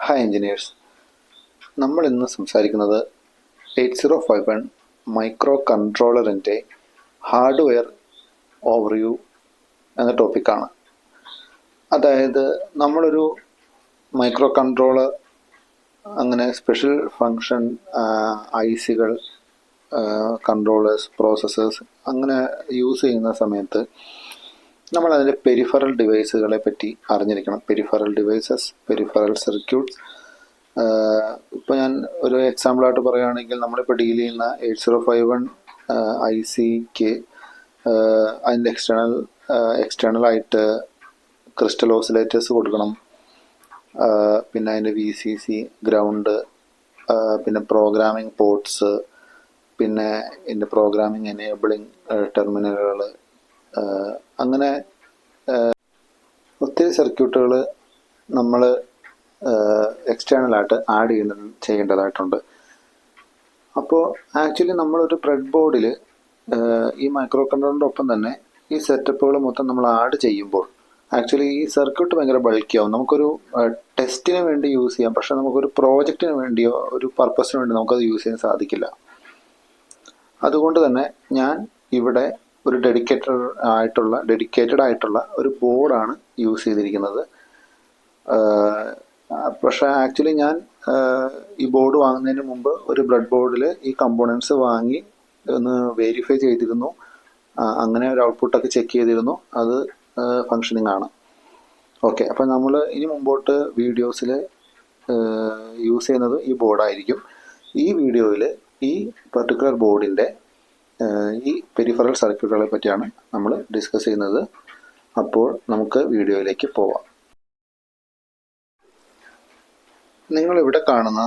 Hi engineers, നമ്മൾ ഇന്ന് സംസാരിക്കുന്നത് 8051 മൈക്രോ കൺട്രോളറിൻ്റെ ഹാർഡ്വെയർ ഓവർവ്യൂ എന്ന ടോപ്പിക്കാണ്. അതായത് നമ്മളൊരു മൈക്രോ കൺട്രോളർ അങ്ങനെ സ്പെഷ്യൽ ഫങ്ഷൻ ഐസികൾ, കൺട്രോളേഴ്സ്, പ്രോസസ്സേഴ്സ് അങ്ങനെ യൂസ് ചെയ്യുന്ന സമയത്ത് നമ്മൾ അതിൻ്റെ പെരിഫറൽ ഡിവൈസുകളെ പറ്റി അറിഞ്ഞിരിക്കണം. Peripheral devices, peripheral circuits. ഇപ്പോൾ ഞാൻ ഒരു എക്സാമ്പിളായിട്ട് പറയുകയാണെങ്കിൽ, നമ്മളിപ്പോൾ ഡീൽ ചെയ്യുന്ന 8051 ICക്ക് അതിൻ്റെ എക്സ്റ്റേണലായിട്ട് ക്രിസ്റ്റൽ ഓസിലേറ്റേഴ്സ് കൊടുക്കണം. പിന്നെ അതിൻ്റെ VCC, ഗ്രൗണ്ട്, പിന്നെ പ്രോഗ്രാമിംഗ് പോർട്സ്, പിന്നെ ഇതിൻ്റെ പ്രോഗ്രാമിംഗ് എനേബിളിംഗ് ടെർമിനലുകൾ, അങ്ങനെ ഒത്തിരി സർക്യൂട്ടുകൾ നമ്മൾ എക്സ്റ്റേണലായിട്ട് ആഡ് ചെയ്യേണ്ടതായിട്ടുണ്ട്. അപ്പോൾ ആക്ച്വലി നമ്മളൊരു ബ്രെഡ് ബോർഡിൽ ഈ മൈക്രോ കൺട്രോളറിൻ്റെ ഒപ്പം തന്നെ ഈ സെറ്റപ്പുകൾ മൊത്തം നമ്മൾ ആഡ് ചെയ്യുമ്പോൾ ആക്ച്വലി ഈ സർക്യൂട്ട് ഭയങ്കര ബൾക്കിയാവും. നമുക്കൊരു ടെസ്റ്റിന് വേണ്ടി യൂസ് ചെയ്യാം, പക്ഷെ നമുക്കൊരു പ്രോജക്റ്റിന് വേണ്ടിയോ ഒരു പർപ്പസിന് വേണ്ടി നമുക്കത് യൂസ് ചെയ്യാൻ സാധിക്കില്ല. അതുകൊണ്ട് തന്നെ ഞാൻ ഇവിടെ ഒരു ഡെഡിക്കേറ്റഡ് ആയിട്ടുള്ള ഒരു ബോർഡാണ് യൂസ് ചെയ്തിരിക്കുന്നത്. പക്ഷേ ആക്ച്വലി ഞാൻ ഈ ബോർഡ് വാങ്ങുന്നതിന് മുമ്പ് ഒരു ബ്രെഡ് ബോർഡിൽ ഈ കമ്പോണൻസ് വാങ്ങി ഒന്ന് വെരിഫൈ ചെയ്തിരുന്നു. അങ്ങനെ ഒരു ഔട്ട്പുട്ടൊക്കെ ചെക്ക് ചെയ്തിരുന്നു. അത് ഫങ്ഷനിങ് ആണ്. ഓക്കെ, അപ്പം നമ്മൾ ഇനി മുമ്പോട്ട് വീഡിയോസിൽ യൂസ് ചെയ്യുന്നത് ഈ ബോർഡായിരിക്കും. ഈ വീഡിയോയിൽ ഈ പർട്ടിക്കുലർ ബോർഡിൻ്റെ ഈ പെരിഫറൽ സർക്യൂട്ടുകളെ പറ്റിയാണ് നമ്മൾ ഡിസ്കസ് ചെയ്യുന്നത്. അപ്പോൾ നമുക്ക് വീഡിയോയിലേക്ക് പോവാം. നിങ്ങളിവിടെ കാണുന്ന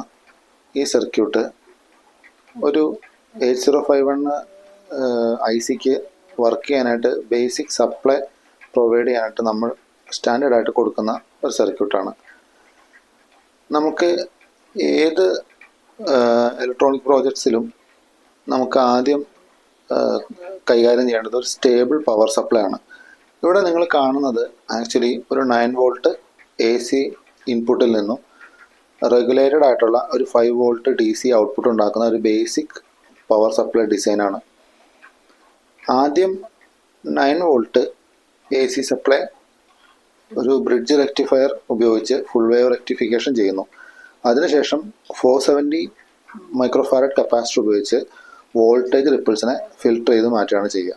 ഈ സർക്യൂട്ട് ഒരു 8051 ICക്ക് വർക്ക് ചെയ്യാനായിട്ട് ബേസിക് സപ്ലൈ പ്രൊവൈഡ് ചെയ്യാനായിട്ട് നമ്മൾ സ്റ്റാൻഡേർഡായിട്ട് കൊടുക്കുന്ന ഒരു സർക്യൂട്ടാണ്. നമുക്ക് ഏത് ഇലക്ട്രോണിക് പ്രോജക്ട്സിലും നമുക്ക് ആദ്യം കൈകാര്യം ചെയ്യേണ്ടത് ഒരു സ്റ്റേബിൾ പവർ സപ്ലൈ ആണ്. ഇവിടെ നിങ്ങൾ കാണുന്നത് ആക്ച്വലി ഒരു 9 വോൾട്ട് AC ഇൻപുട്ടിൽ നിന്നും റെഗുലേറ്റഡ് ആയിട്ടുള്ള ഒരു 5 വോൾട്ട് DC ഔട്ട്പുട്ട് ഉണ്ടാക്കുന്ന ഒരു ബേസിക് പവർ സപ്ലൈ ഡിസൈനാണ്. ആദ്യം 9 വോൾട്ട് AC സപ്ലൈ ഒരു ബ്രിഡ്ജ് റെക്ടിഫയർ ഉപയോഗിച്ച് ഫുൾ വേവ് റെക്ടിഫിക്കേഷൻ ചെയ്യുന്നു. അതിനുശേഷം 470 മൈക്രോഫാരഡ് കപ്പാസിറ്റർ ഉപയോഗിച്ച് വോൾട്ടേജ് റിപ്പിൾസിനെ ഫിൽട്ടർ ചെയ്ത് മാറ്റുകയാണ് ചെയ്യുക.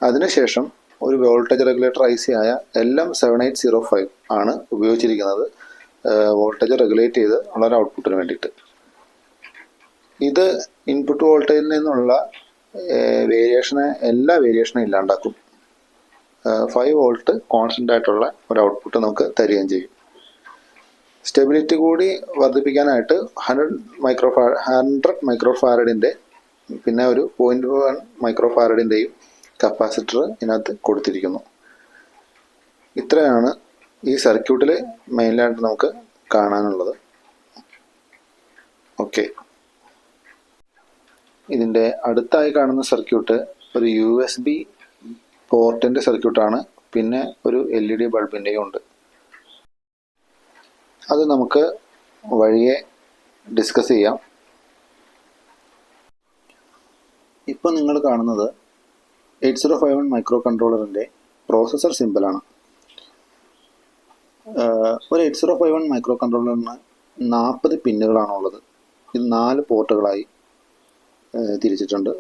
അതിനുശേഷം ഒരു വോൾട്ടേജ് റെഗുലേറ്റർ IC ആയ LM7805 ആണ് ഉപയോഗിച്ചിരിക്കുന്നത്, വോൾട്ടേജ് റെഗുലേറ്റ് ചെയ്ത് ഉള്ള ഒരു ഔട്ട്പുട്ടിന് വേണ്ടിയിട്ട്. ഇത് ഇൻപുട്ട് വോൾട്ടേജിൽ നിന്നുള്ള എല്ലാ വേരിയേഷനും ഇല്ലാണ്ടാക്കും. 5 വോൾട്ട് കോൺസ്റ്റൻ്റ് ആയിട്ടുള്ള ഒരു ഔട്ട്പുട്ട് നമുക്ക് തരികയും ചെയ്യും. സ്റ്റെബിലിറ്റി കൂടി വർദ്ധിപ്പിക്കാനായിട്ട് 100 മൈക്രോഫാരഡിൻ്റെ പിന്നെ ഒരു 0.1 മൈക്രോഫാരഡിൻ്റെയും കപ്പാസിറ്റർ ഇതിനകത്ത് കൊടുത്തിരിക്കുന്നു. ഇത്രയാണ് ഈ സർക്യൂട്ടിൽ മെയിനായിട്ട് നമുക്ക് കാണാനുള്ളത്. ഓക്കെ, ഇതിൻ്റെ അടുത്തായി കാണുന്ന സർക്യൂട്ട് ഒരു USB പോർട്ടിൻ്റെ സർക്യൂട്ടാണ്. പിന്നെ ഒരു LED ബൾബിൻ്റെയും ഉണ്ട്. അത് നമുക്ക് വഴിയെ ഡിസ്കസ് ചെയ്യാം. ഇപ്പോൾ നിങ്ങൾ കാണുന്നത് 8051 മൈക്രോ കൺട്രോളറിൻ്റെ പ്രോസസ്സർ സിമ്പിളാണ്. ഒരു 8051 മൈക്രോ കൺട്രോളറിന് 40 പിന്നുകളാണുള്ളത്. ഇത് 4 പോർട്ടുകളായി തിരിച്ചിട്ടുണ്ട്.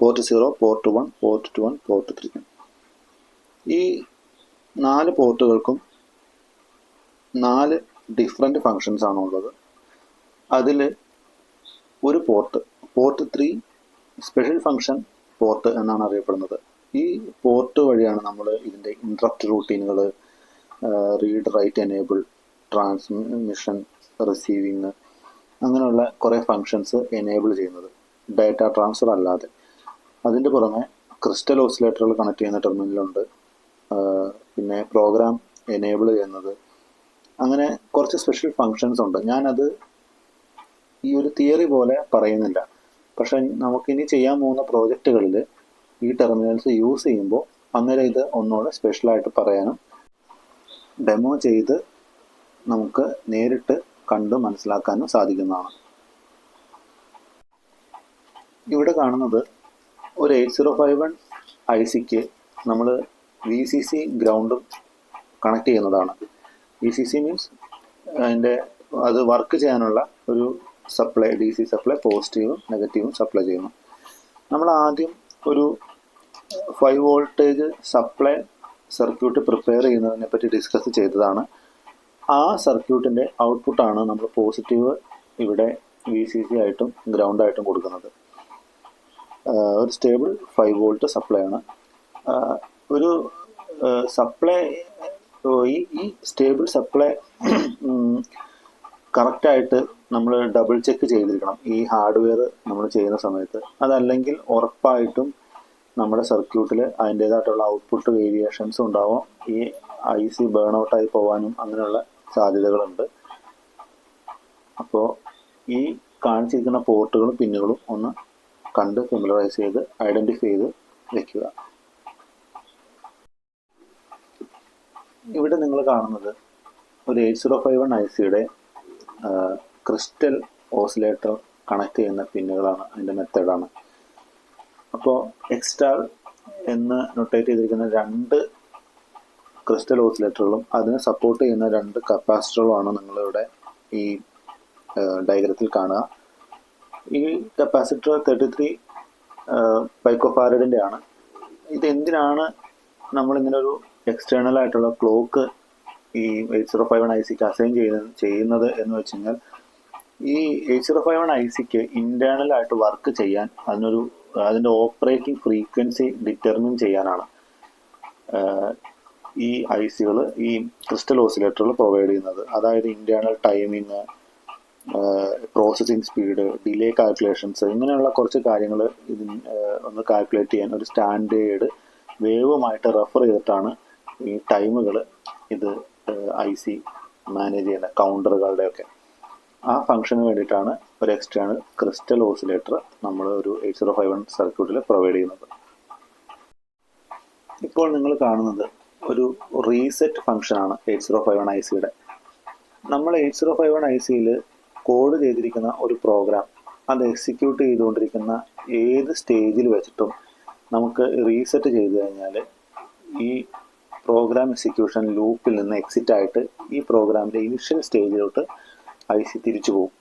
Port 0, port 1, port 2, port 3. ഈ 4 പോർട്ടുകൾക്കും 4 ഡിഫറെൻ്റ് ഫങ്ഷൻസ് ആണുള്ളത്. അതിൽ ഒരു പോർട്ട് 3 സ്പെഷ്യൽ ഫങ്ഷൻ പോർട്ട് എന്നാണ് അറിയപ്പെടുന്നത്. ഈ പോർട്ട് വഴിയാണ് നമ്മൾ ഇതിൻ്റെ ഇൻട്രപ്റ്റ് റൂട്ടീനുകൾ, read write enable, transmission, receiving, അങ്ങനെയുള്ള കുറേ ഫങ്ഷൻസ് എനേബിൾ ചെയ്യുന്നത്, ഡാറ്റ ട്രാൻസ്ഫർ അല്ലാതെ. അതിൻ്റെ പുറമെ ക്രിസ്റ്റൽ ഓസിലേറ്ററുകൾ കണക്ട് ചെയ്യുന്ന ടെർമിനലുണ്ട്, പിന്നെ പ്രോഗ്രാം എനേബിൾ ചെയ്യുന്നത്, അങ്ങനെ കുറച്ച് സ്പെഷ്യൽ ഫങ്ഷൻസ് ഉണ്ട്. ഞാനത് ഈ ഒരു തിയറി പോലെ പറയുന്നില്ല. പക്ഷെ നമുക്കിനി ചെയ്യാൻ പോകുന്ന പ്രോജക്റ്റുകളിൽ ഈ ടെർമിനൽസ് യൂസ് ചെയ്യുമ്പോൾ അന്നേരം ഇത് ഒന്നുകൂടെ സ്പെഷ്യലായിട്ട് പറയാനും ഡെമോ ചെയ്ത് നമുക്ക് നേരിട്ട് കണ്ട് മനസ്സിലാക്കാനും സാധിക്കുന്നതാണ്. ഇവിടെ കാണുന്നത് ഒരു 8051 ICക്ക് നമ്മൾ VCC ഗ്രൗണ്ടും കണക്ട് ചെയ്യുന്നതാണ്. VCC മീൻസ് അത് വർക്ക് ചെയ്യാനുള്ള ഒരു സപ്ലൈ, DC സപ്ലൈ പോസിറ്റീവും നെഗറ്റീവും സപ്ലൈ ചെയ്യുന്നു. നമ്മൾ ആദ്യം ഒരു 5 വോൾട്ടേജ് സപ്ലൈ സർക്യൂട്ട് പ്രിപ്പയർ ചെയ്യുന്നതിനെ പറ്റി ഡിസ്കസ് ചെയ്തതാണ്. ആ സർക്യൂട്ടിൻ്റെ ഔട്ട്പുട്ടാണ് നമ്മൾ പോസിറ്റീവ് ഇവിടെ VCC ആയിട്ടും ഗ്രൗണ്ടായിട്ടും കൊടുക്കുന്നത്. ഒരു സ്റ്റേബിൾ 5 വോൾട്ട് സപ്ലൈ ആണ്. ഒരു സപ്ലൈ ഈ സ്റ്റേബിൾ സപ്ലൈ കറക്റ്റായിട്ട് നമ്മൾ ഡബിൾ ചെക്ക് ചെയ്തിരിക്കണം ഈ ഹാർഡ്വെയർ നമ്മൾ ചെയ്യുന്ന സമയത്ത്. അതല്ലെങ്കിൽ ഉറപ്പായിട്ടും നമ്മുടെ സർക്യൂട്ടിൽ അതിൻ്റേതായിട്ടുള്ള ഔട്ട്പുട്ട് വേരിയേഷൻസ് ഉണ്ടാവാം. ഈ IC ബേൺ ഔട്ടായി പോകാനും അങ്ങനെയുള്ള സാധ്യതകളുണ്ട്. അപ്പോൾ ഈ കാണിച്ചിരിക്കുന്ന പോർട്ടുകളും പിന്നുകളും ഒന്ന് കണ്ട് ഫെമിലറൈസ് ചെയ്ത് ഐഡൻറ്റിഫൈ ചെയ്ത് വയ്ക്കുക. ഇവിടെ നിങ്ങൾ കാണുന്നത് ഒരു 8051 ICയുടെ ക്രിസ്റ്റൽ ഓസിലേറ്റർ കണക്ട് ചെയ്യുന്ന പിന്നുകളാണ്, അതിൻ്റെ മെത്തേഡാണ്. അപ്പോൾ എക്സ്റ്റാൾ എന്ന് നൊട്ടേറ്റ് ചെയ്തിരിക്കുന്ന 2 ക്രിസ്റ്റൽ ഓസിലേറ്ററുകളും അതിനെ സപ്പോർട്ട് ചെയ്യുന്ന 2 കപ്പാസിറ്ററുകളുമാണ് നിങ്ങളിവിടെ ഈ ഡയഗ്രത്തിൽ കാണുക. ഈ കപ്പാസിറ്റർ 33 പൈക്കോഫാരഡിൻ്റെ ആണ്. ഇതെന്തിനാണ് നമ്മളിങ്ങനെ ഒരു എക്സ്റ്റേണൽ ആയിട്ടുള്ള ക്ലോക്ക് ഈ 8051 ICക്ക് അസൈൻ ചെയ്യുന്നത് എന്ന് വെച്ച് കഴിഞ്ഞാൽ, ഈ 8051 ICക്ക് ഇൻറ്റേർണൽ ആയിട്ട് വർക്ക് ചെയ്യാൻ അതിൻ്റെ ഓപ്പറേറ്റിംഗ് ഫ്രീക്വൻസി ഡിറ്റർമിൻ ചെയ്യാനാണ് ഈ ICകൾ ഈ ക്രിസ്റ്റൽ ഓസിലേറ്ററുകൾ പ്രൊവൈഡ് ചെയ്യുന്നത്. അതായത് internal timing, processing speed, delay calculations, ഇങ്ങനെയുള്ള കുറച്ച് കാര്യങ്ങൾ ഒന്ന് കാൽക്കുലേറ്റ് ചെയ്യാൻ ഒരു സ്റ്റാൻഡേർഡ് വേവുമായിട്ട് റെഫർ ചെയ്തിട്ടാണ് ഈ ടൈമുകൾ ഇത് IC മാനേജ് ചെയ്യുന്ന കൗണ്ടറുകളുടെയൊക്കെ. ആ ഫംഗ്ഷന് വേണ്ടിയിട്ടാണ് ഒരു എക്സ്റ്റേണൽ ക്രിസ്റ്റൽ ഓസിലേറ്റർ നമ്മൾ ഒരു 8051 സർക്യൂട്ടിൽ പ്രൊവൈഡ് ചെയ്യുന്നത്. ഇപ്പോൾ നിങ്ങൾ കാണുന്നത് ഒരു റീസെറ്റ് ഫംഗ്ഷനാണ് 8051 ICയുടെ. നമ്മൾ 8051 ICയിൽ കോഡ് ചെയ്തിരിക്കുന്ന ഒരു പ്രോഗ്രാം അത് എക്സിക്യൂട്ട് ചെയ്തുകൊണ്ടിരിക്കുന്ന ഏത് സ്റ്റേജിൽ വെച്ചിട്ടും നമുക്ക് റീസെറ്റ് ചെയ്ത് കഴിഞ്ഞാൽ ഈ പ്രോഗ്രാം എക്സിക്യൂഷൻ ലൂപ്പിൽ നിന്ന് എക്സിറ്റ് ആയിട്ട് ഈ പ്രോഗ്രാമിൻ്റെ ഇനിഷ്യൽ സ്റ്റേജിലോട്ട് IC തിരിച്ചു പോകും.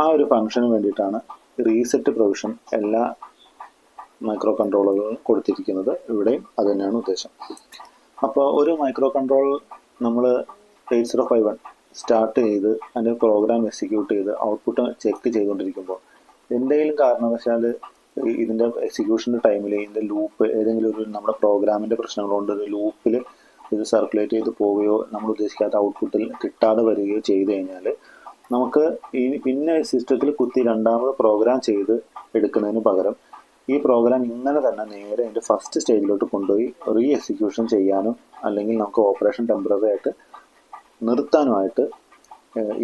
ആ ഒരു ഫംഗ്ഷന് വേണ്ടിയിട്ടാണ് റീസെറ്റ് പ്രൊവിഷൻ എല്ലാ മൈക്രോ കൺട്രോളറുകളും കൊടുത്തിരിക്കുന്നത്. ഇവിടെയും അത് തന്നെയാണ് ഉദ്ദേശം. അപ്പോൾ ഒരു മൈക്രോ കൺട്രോൾ നമ്മൾ 8051 സ്റ്റാർട്ട് ചെയ്ത് അതിൻ്റെ പ്രോഗ്രാം എക്സിക്യൂട്ട് ചെയ്ത് ഔട്ട്പുട്ട് ചെക്ക് ചെയ്തുകൊണ്ടിരിക്കുമ്പോൾ എന്തെങ്കിലും കാരണവശാൽ ഇതിൻ്റെ എക്സിക്യൂഷൻ്റെ ടൈമിൽ ഇതിൻ്റെ ലൂപ്പ് ഏതെങ്കിലും ഒരു നമ്മുടെ പ്രോഗ്രാമിൻ്റെ പ്രശ്നങ്ങൾ കൊണ്ട് ഒരു ലൂപ്പിൽ ഇത് സർക്കുലേറ്റ് ചെയ്ത് പോവുകയോ നമ്മൾ ഉദ്ദേശിക്കാത്ത ഔട്ട്പുട്ടിൽ കിട്ടാതെ വരികയോ ചെയ്ത് കഴിഞ്ഞാൽ നമുക്ക് പിന്നെ സിസ്റ്റത്തിൽ കുത്തി രണ്ടാമത് പ്രോഗ്രാം ചെയ്ത് എടുക്കുന്നതിന് പകരം ഈ പ്രോഗ്രാം ഇങ്ങനെ തന്നെ നേരെ അതിൻ്റെ ഫസ്റ്റ് സ്റ്റേജിലോട്ട് കൊണ്ടുപോയി റീ എക്സിക്യൂഷൻ ചെയ്യാനും അല്ലെങ്കിൽ നമുക്ക് ഓപ്പറേഷൻ ടെമ്പററി ആയിട്ട് നിർത്താനുമായിട്ട്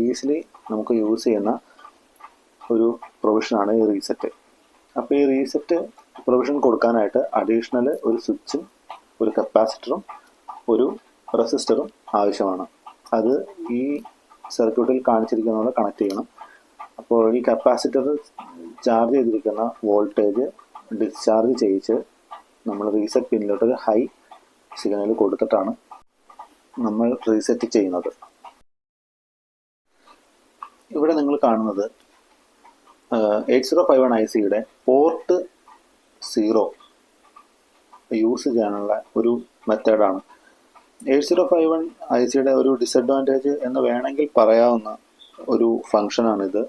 ഈസിലി നമുക്ക് യൂസ് ചെയ്യുന്ന ഒരു പ്രൊവിഷനാണ് ഈ റീസെറ്റ്. അപ്പോൾ ഈ റീസെറ്റ് പ്രൊവിഷൻ കൊടുക്കാനായിട്ട് അഡീഷണൽ ഒരു സ്വിച്ചും ഒരു കപ്പാസിറ്ററും ഒരു റെസിസ്റ്ററും ആവശ്യമാണ്. അത് ഈ സർക്യൂട്ടിൽ കാണിച്ചിരിക്കുന്ന പോലെ കണക്ട് ചെയ്യണം. അപ്പോൾ ഈ കപ്പാസിറ്റർ ചാർജ് ചെയ്തിരിക്കുന്ന വോൾട്ടേജ് ഡിസ്ചാർജ് ചെയ്യിച്ച് നമ്മൾ റീസെറ്റ് പിന്നിലോട്ട് ഒരു ഹൈ സിഗ്നൽ കൊടുത്തിട്ടാണ് നമ്മൾ റീസെറ്റ് ചെയ്യുന്നത്. ഇവിടെ നിങ്ങൾ കാണുന്നത് 8051 ICയുടെ പോർട്ട് 0 യൂസ് ചെയ്യാനുള്ള ഒരു മെത്തേഡാണ്. 8051 ICയുടെ ഒരു ഡിസഡ്വാൻറ്റേജ് എന്ന് വേണമെങ്കിൽ പറയാവുന്ന ഒരു ഫംഗ്ഷനാണിത്.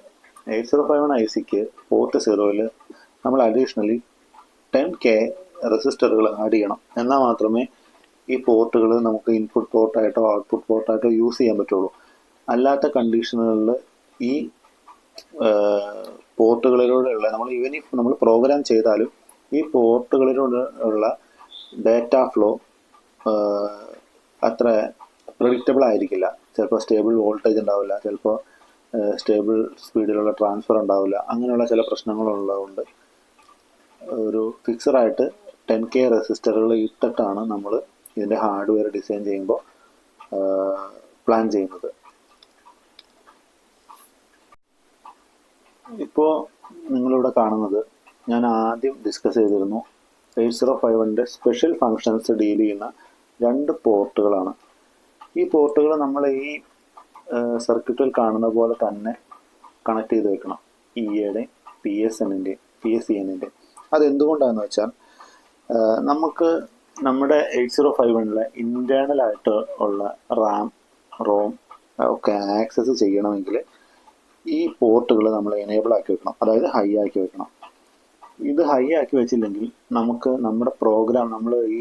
8051 ICക്ക് പോർട്ട് 0ൽ നമ്മൾ അഡീഷണലി 10K റെസിസ്റ്ററുകൾ ആഡ് ചെയ്യണം. എന്നാൽ മാത്രമേ ഈ പോർട്ടുകൾ നമുക്ക് ഇൻപുട്ട് പോർട്ടായിട്ടോ ഔട്ട്പുട്ട് പോർട്ടായിട്ടോ യൂസ് ചെയ്യാൻ പറ്റുള്ളൂ. അല്ലാത്ത കണ്ടീഷനുകളിൽ ഈ പോർട്ടുകളിലൂടെയുള്ള നമ്മൾ പ്രോഗ്രാം ചെയ്താലും ഈ പോർട്ടുകളിലൂടെ ഉള്ള ഡാറ്റ ഫ്ലോ അത്ര പ്രെഡിക്റ്റബിൾ ആയിരിക്കില്ല. ചിലപ്പോൾ സ്റ്റേബിൾ വോൾട്ടേജ് ഉണ്ടാവില്ല, ചിലപ്പോൾ സ്റ്റേബിൾ സ്പീഡിലുള്ള ട്രാൻസ്ഫർ ഉണ്ടാവില്ല. അങ്ങനെയുള്ള ചില പ്രശ്നങ്ങളുള്ളതുകൊണ്ട് ഒരു ഫിക്സഡായിട്ട് 10K റെസിസ്റ്ററുകൾ ഇട്ടിട്ടാണ് നമ്മൾ ഇതിൻ്റെ ഹാർഡ്വെയർ ഡിസൈൻ ചെയ്യുമ്പോൾ പ്ലാൻ ചെയ്യുന്നത്. ഇപ്പോൾ നിങ്ങളിവിടെ കാണുന്നത് ഞാൻ ആദ്യം ഡിസ്കസ് ചെയ്തിരുന്നു 8051ൻ്റെ സ്പെഷ്യൽ ഫങ്ഷൻസ് ഡീൽ ചെയ്യുന്ന 2 പോർട്ടുകളാണ്. ഈ പോർട്ടുകൾ നമ്മൾ ഈ സർക്യൂട്ടിൽ കാണുന്ന പോലെ തന്നെ കണക്ട് ചെയ്ത് വെക്കണം, ഇഎയുടെയും PSENൻ്റെ. അതെന്തുകൊണ്ടാണെന്ന് വെച്ചാൽ നമുക്ക് നമ്മുടെ 8051ലെ ഇൻറ്റേർണലായിട്ട് ഉള്ള റാം റോം ഒക്കെ ആക്സസ് ചെയ്യണമെങ്കിൽ ഈ പോർട്ടുകൾ നമ്മൾ എനേബിൾ ആക്കി വെക്കണം, അതായത് ഹൈ ആക്കി വെക്കണം. ഇത് ഹൈ ആക്കി വെച്ചില്ലെങ്കിൽ നമുക്ക് നമ്മുടെ പ്രോഗ്രാം, നമ്മൾ ഈ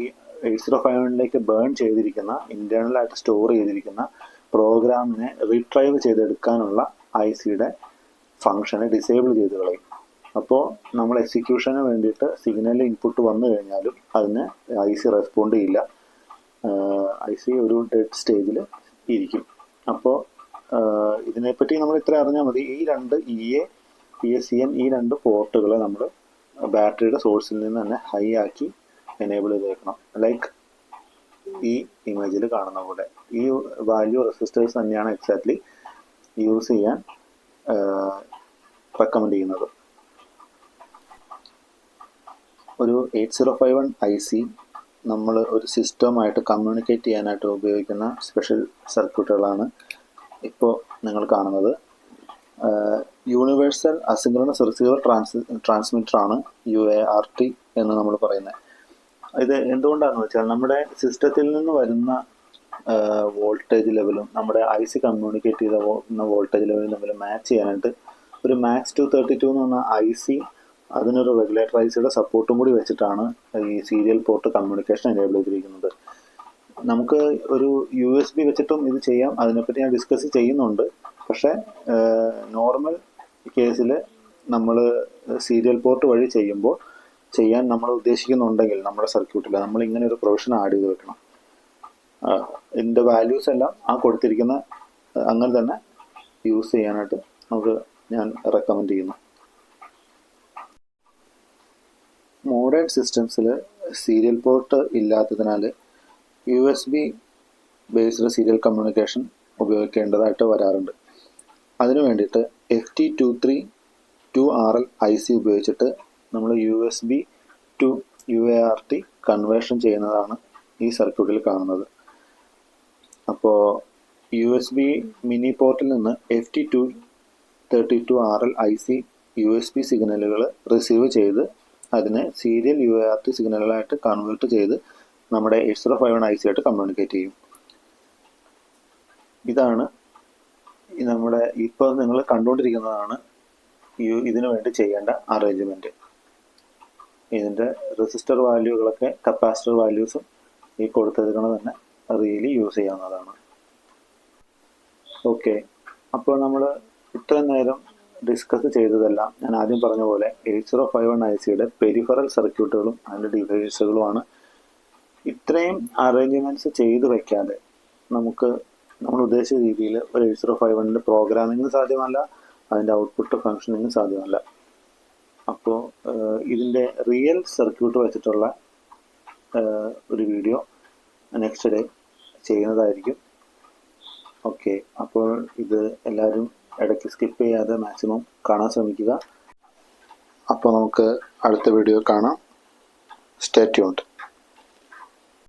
8051ലേക്ക് ബേൺ ചെയ്തിരിക്കുന്ന ഇൻറ്റേർണലായിട്ട് സ്റ്റോർ ചെയ്തിരിക്കുന്ന പ്രോഗ്രാമിനെ റീട്രൈവ് ചെയ്തെടുക്കാനുള്ള ICയുടെ ഫങ്ഷനെ ഡിസേബിൾ ചെയ്ത് കളയും. അപ്പോൾ നമ്മൾ എക്സിക്യൂഷന് വേണ്ടിയിട്ട് സിഗ്നൽ ഇൻപുട്ട് വന്നു കഴിഞ്ഞാലും അതിന് IC റെസ്പോണ്ട് ചെയ്യില്ല, IC ഒരു ഡെഡ് സ്റ്റേജിൽ ഇരിക്കും. അപ്പോൾ ഇതിനെപ്പറ്റി നമ്മൾ ഇത്ര അറിഞ്ഞാൽ മതി. ഈ 2 EA PSEN ഈ 2 പോർട്ടുകളെ നമ്മൾ ബാറ്ററിയുടെ സോഴ്സിൽ നിന്ന് തന്നെ ഹൈ ആക്കി എനേബിൾ ചെയ്ത് വെക്കണം. ലൈക്ക് ഈ ഇമേജിൽ കാണുന്ന പോലെ ഈ വാല്യൂ റെസിസ്റ്റേഴ്സ് തന്നെയാണ് എക്സാക്ട്ലി യൂസ് ചെയ്യാൻ റെക്കമെൻഡ് ചെയ്യുന്നത്. ഒരു 8051 IC നമ്മൾ ഒരു സിസ്റ്റമായിട്ട് കമ്മ്യൂണിക്കേറ്റ് ചെയ്യാനായിട്ട് ഉപയോഗിക്കുന്ന സ്പെഷ്യൽ സർക്യൂട്ടുകളാണ് ഇപ്പോൾ നിങ്ങൾ കാണുന്നത്. യൂണിവേഴ്സൽ അസിൻക്രണസ് റിസീവർ ട്രാൻസ്മിറ്ററാണ് UART എന്ന് നമ്മൾ പറയുന്നത്. ഇത് എന്തുകൊണ്ടാണെന്ന് വെച്ചാൽ നമ്മുടെ സിസ്റ്റത്തിൽ നിന്ന് വരുന്ന വോൾട്ടേജ് ലെവലും നമ്മുടെ IC കമ്മ്യൂണിക്കേറ്റ് ചെയ്ത വോൾട്ടേജ് ലെവലും തമ്മിൽ മാച്ച് ചെയ്യാനായിട്ട് ഒരു MAX 232 എന്ന് പറഞ്ഞ IC അതിനൊരു റെഗുലേറ്റർ ICയുടെ സപ്പോർട്ടും കൂടി വെച്ചിട്ടാണ് ഈ സീരിയൽ പോർട്ട് കമ്മ്യൂണിക്കേഷൻ എനേബിൾ ചെയ്തിരിക്കുന്നത്. നമുക്ക് ഒരു USB വെച്ചിട്ടും ഇത് ചെയ്യാം, അതിനെപ്പറ്റി ഞാൻ ഡിസ്കസ് ചെയ്യുന്നുണ്ട്. പക്ഷേ നോർമൽ കേസിൽ നമ്മൾ സീരിയൽ പോർട്ട് വഴി ചെയ്യാൻ നമ്മൾ ഉദ്ദേശിക്കുന്നുണ്ടെങ്കിൽ നമ്മുടെ സർക്യൂട്ടിൽ നമ്മൾ ഇങ്ങനെ ഒരു പ്രൊവിഷൻ ആഡ് ചെയ്ത് വെക്കണം. ഇതിൻ്റെ വാല്യൂസ് എല്ലാം ആ കൊടുത്തിരിക്കുന്ന അങ്ങനെ തന്നെ യൂസ് ചെയ്യാനായിട്ട് ഞാൻ റെക്കമെൻഡ് ചെയ്യുന്നു. മോഡേൺ സിസ്റ്റംസിൽ സീരിയൽ പോർട്ട് ഇല്ലാത്തതിനാൽ USB ബേസ്ഡ് സീരിയൽ കമ്മ്യൂണിക്കേഷൻ ഉപയോഗിക്കേണ്ടതായിട്ട് വരാറുണ്ട്. അതിനു വേണ്ടിയിട്ട് FT232RL IC ഉപയോഗിച്ചിട്ട് നമ്മൾ USB to UART കൺവേർഷൻ ചെയ്യുന്നതാണ് ഈ സർക്യൂട്ടിൽ കാണുന്നത്. അപ്പോൾ USB മിനി പോർട്ടിൽ നിന്ന് FT232RL IC USB സിഗ്നലുകൾ റിസീവ് ചെയ്ത് അതിനെ സീരിയൽ UART സിഗ്നലുകളായിട്ട് കൺവേർട്ട് ചെയ്ത് നമ്മുടെ 8051 IC ആയിട്ട് കമ്മ്യൂണിക്കേറ്റ് ചെയ്യും. ഇതാണ് നമ്മുടെ ഇപ്പോൾ നിങ്ങൾ കണ്ടുകൊണ്ടിരിക്കുന്നതാണ് ഇതിനു വേണ്ടി ചെയ്യേണ്ട അറേഞ്ച്മെൻറ്റ്. ഇതിൻ്റെ റെസിസ്റ്റർ വാല്യൂകളൊക്കെ കപ്പാസിറ്റർ വാല്യൂസും ഈ കൊടുത്തിരിക്കുന്നത് തന്നെ റിയലി യൂസ് ചെയ്യാവുന്നതാണ്. ഓക്കെ, അപ്പോൾ നമ്മൾ ഇത്രയും നേരം ഡിസ്കസ് ചെയ്തതെല്ലാം ഞാൻ ആദ്യം പറഞ്ഞ പോലെ 8051 ICയുടെ പെരിഫറൽ സർക്യൂട്ടുകളും അതിൻ്റെ ഡിവൈസുകളുമാണ്. ഇത്രയും അറേഞ്ച്മെൻറ്റ്സ് ചെയ്ത് വയ്ക്കാതെ നമ്മൾ ഉദ്ദേശിച്ച രീതിയിൽ ഒരു 8051ൻ്റെ പ്രോഗ്രാമിംഗ് സാധ്യമല്ല, അതിൻ്റെ ഔട്ട്പുട്ട് ഫങ്ഷനിങ് സാധ്യമല്ല. അപ്പോൾ ഇതിൻ്റെ റിയൽ സർക്യൂട്ട് വെച്ചിട്ടുള്ള ഒരു വീഡിയോ നെക്സ്റ്റ് ഡേ ചെയ്യുന്നതായിരിക്കും. ഓക്കെ, അപ്പോൾ ഇത് എല്ലാവരും ഇടയ്ക്ക് സ്കിപ്പ് ചെയ്യാതെ മാക്സിമം കാണാൻ ശ്രമിക്കുക. അപ്പോൾ നമുക്ക് അടുത്ത വീഡിയോ കാണാം. Stay tuned.